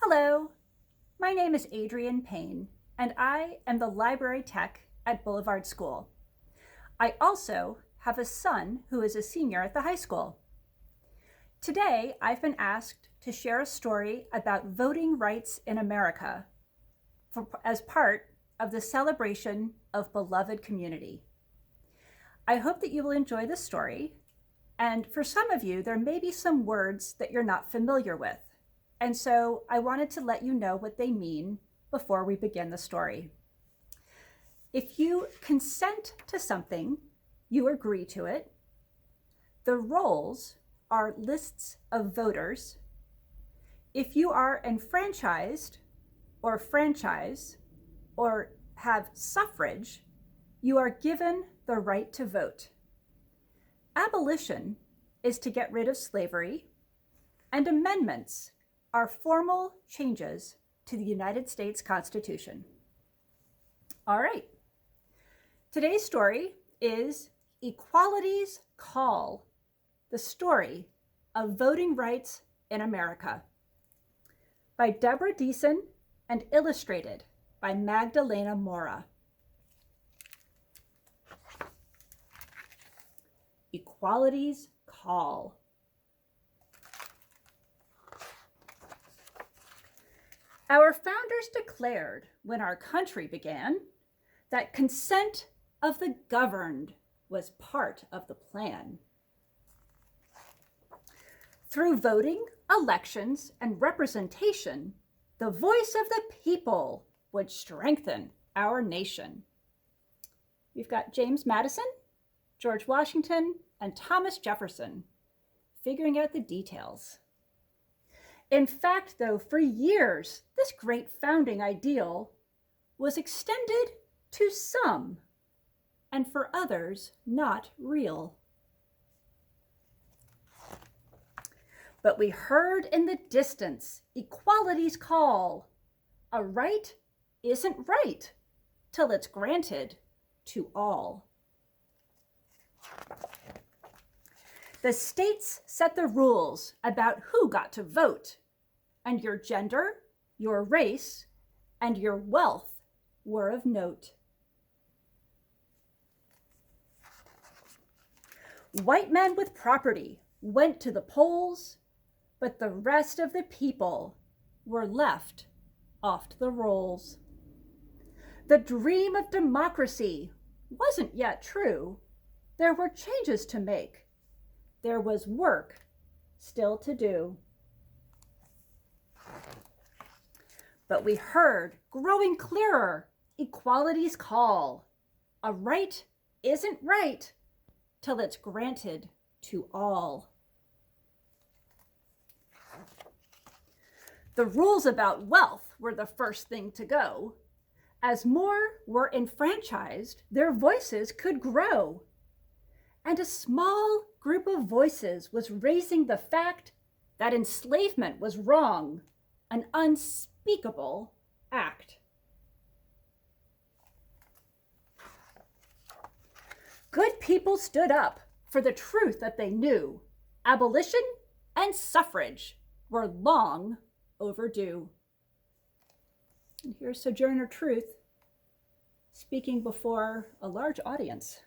Hello, my name is Adrienne Paine, and I am the library tech at Boulevard School. I also have a son who is a senior at the high school. Today, I've been asked to share a story about voting rights in America as part of the celebration of beloved community. I hope that you will enjoy the story, and for some of you, there may be some words that you're not familiar with. And so I wanted to let you know what they mean before we begin the story. If you consent to something, you agree to it. The rolls are lists of voters. If you are enfranchised or franchise or have suffrage, you are given the right to vote. Abolition is to get rid of slavery, and amendments are formal changes to the United States Constitution. All right. Today's story is Equality's Call, the story of voting rights in America, by Deborah Diesen and illustrated by Magdalena Mora. Equality's Call. Our founders declared, when our country began, that consent of the governed was part of the plan. Through voting, elections, and representation, the voice of the people would strengthen our nation. We've got James Madison, George Washington, and Thomas Jefferson figuring out the details. In fact, though, for years, this great founding ideal was extended to some, and for others, not real. But we heard in the distance equality's call. A right isn't right till it's granted to all. The states set the rules about who got to vote, and your gender, your race, and your wealth were of note. White men with property went to the polls, but the rest of the people were left off the rolls. The dream of democracy wasn't yet true. There were changes to make. There was work still to do. But we heard, growing clearer, equality's call. A right isn't right till it's granted to all. The rules about wealth were the first thing to go. As more were enfranchised, their voices could grow. And a small group of voices was raising the fact that enslavement was wrong, an unspeakable act. Good people stood up for the truth that they knew. Abolition and suffrage were long overdue. And here's Sojourner Truth speaking before a large audience.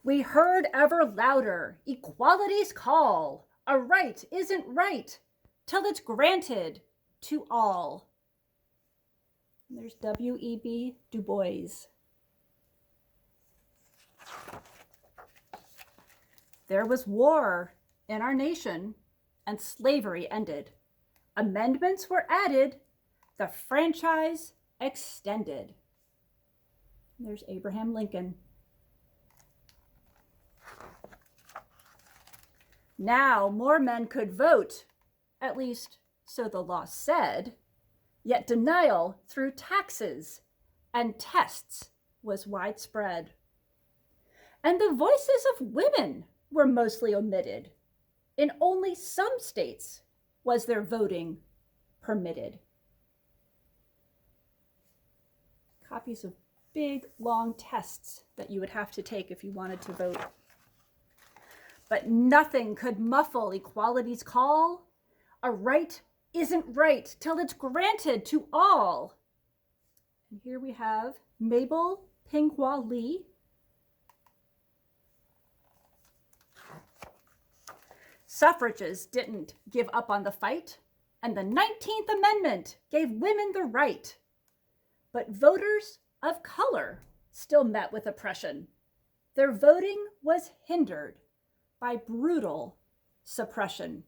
We heard ever louder, equality's call. A right isn't right till it's granted to all. And there's W.E.B. Du Bois. There was war in our nation, and slavery ended. Amendments were added, the franchise extended. And there's Abraham Lincoln. Now more men could vote, at least so the law said, yet denial through taxes and tests was widespread. And the voices of women were mostly omitted. In only some states was their voting permitted. Copies of big, long tests that you would have to take if you wanted to vote. But nothing could muffle equality's call. A right isn't right till it's granted to all. And here we have Mabel Pinghua Lee. Suffragists didn't give up on the fight, and the 19th Amendment gave women the right. But voters of color still met with oppression. Their voting was hindered by brutal suppression.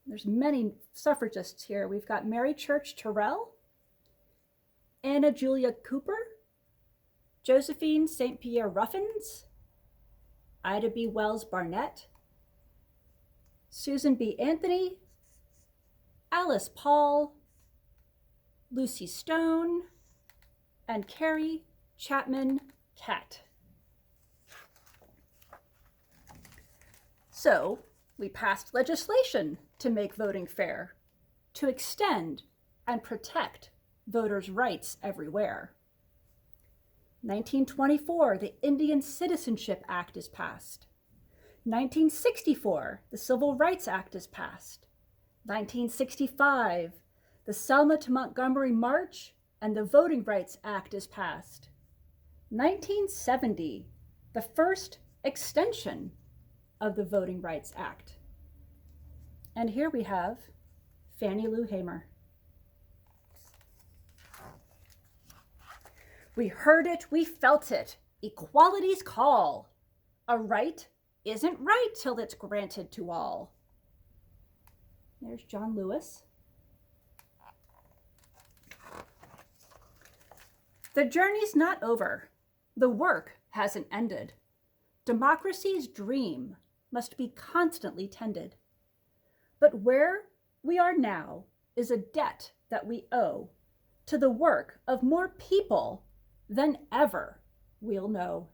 There's many suffragists here. We've got Mary Church Terrell, Anna Julia Cooper, Josephine St. Pierre Ruffins, Ida B. Wells Barnett, Susan B. Anthony, Alice Paul, Lucy Stone, and Carrie Chapman Catt. So we passed legislation to make voting fair, to extend and protect voters' rights everywhere. 1924, the Indian Citizenship Act is passed. 1964, the Civil Rights Act is passed. 1965, the Selma to Montgomery March and the Voting Rights Act is passed. 1970, the first extension of the Voting Rights Act. And here we have Fannie Lou Hamer. We heard it, we felt it, equality's call. A right isn't right till it's granted to all. There's John Lewis. The journey's not over. The work hasn't ended. Democracy's dream must be constantly tended. But where we are now is a debt that we owe to the work of more people than ever we'll know.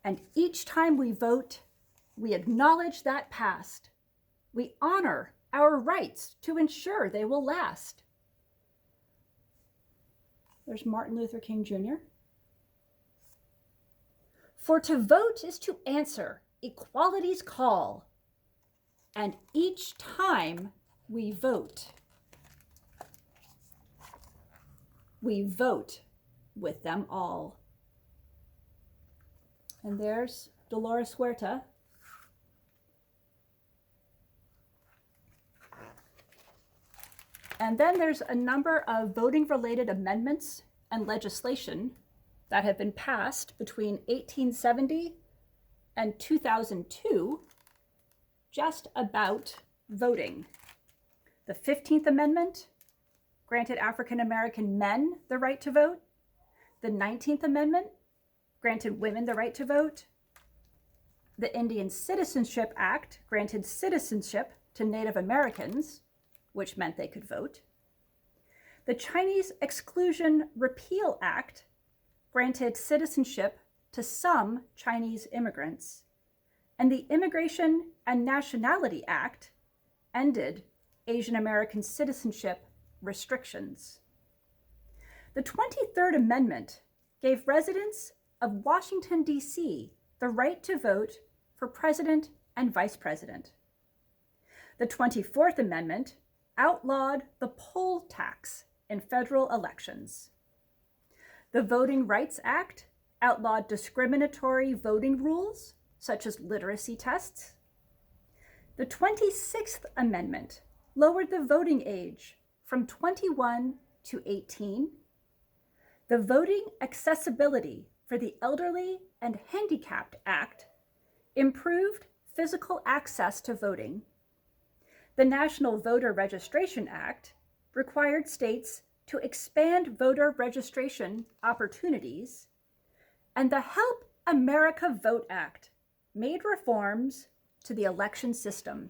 And each time we vote, we acknowledge that past. We honor our rights to ensure they will last. There's Martin Luther King Jr. For to vote is to answer equality's call, and each time we vote with them all. And there's Dolores Huerta. And then there's a number of voting-related amendments and legislation that have been passed between 1870 and 2002 just about voting. The 15th Amendment granted African American men the right to vote. The 19th Amendment granted women the right to vote. The Indian Citizenship Act granted citizenship to Native Americans, which meant they could vote. The Chinese Exclusion Repeal Act granted citizenship to some Chinese immigrants. And the Immigration and Nationality Act ended Asian American citizenship restrictions. The 23rd Amendment gave residents of Washington, D.C. the right to vote for president and vice president. The 24th Amendment outlawed the poll tax in federal elections. The Voting Rights Act outlawed discriminatory voting rules, such as literacy tests. The 26th Amendment lowered the voting age from 21 to 18. The Voting Accessibility for the Elderly and Handicapped Act improved physical access to voting. The National Voter Registration Act required states to expand voter registration opportunities, and the Help America Vote Act made reforms to the election system.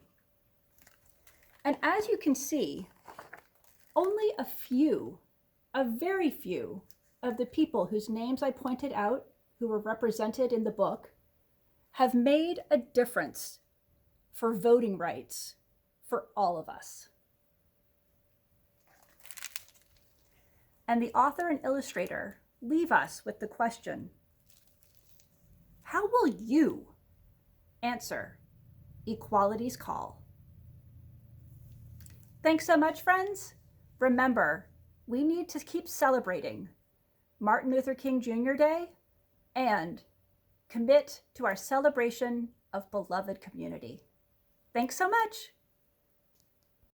And as you can see, only a very few of the people whose names I pointed out, who were represented in the book, have made a difference for voting rights for all of us. And the author and illustrator leave us with the question, how will you Answer: equality's call. Thanks so much, friends. Remember, we need to keep celebrating Martin Luther King Jr. Day and commit to our celebration of beloved community. Thanks so much.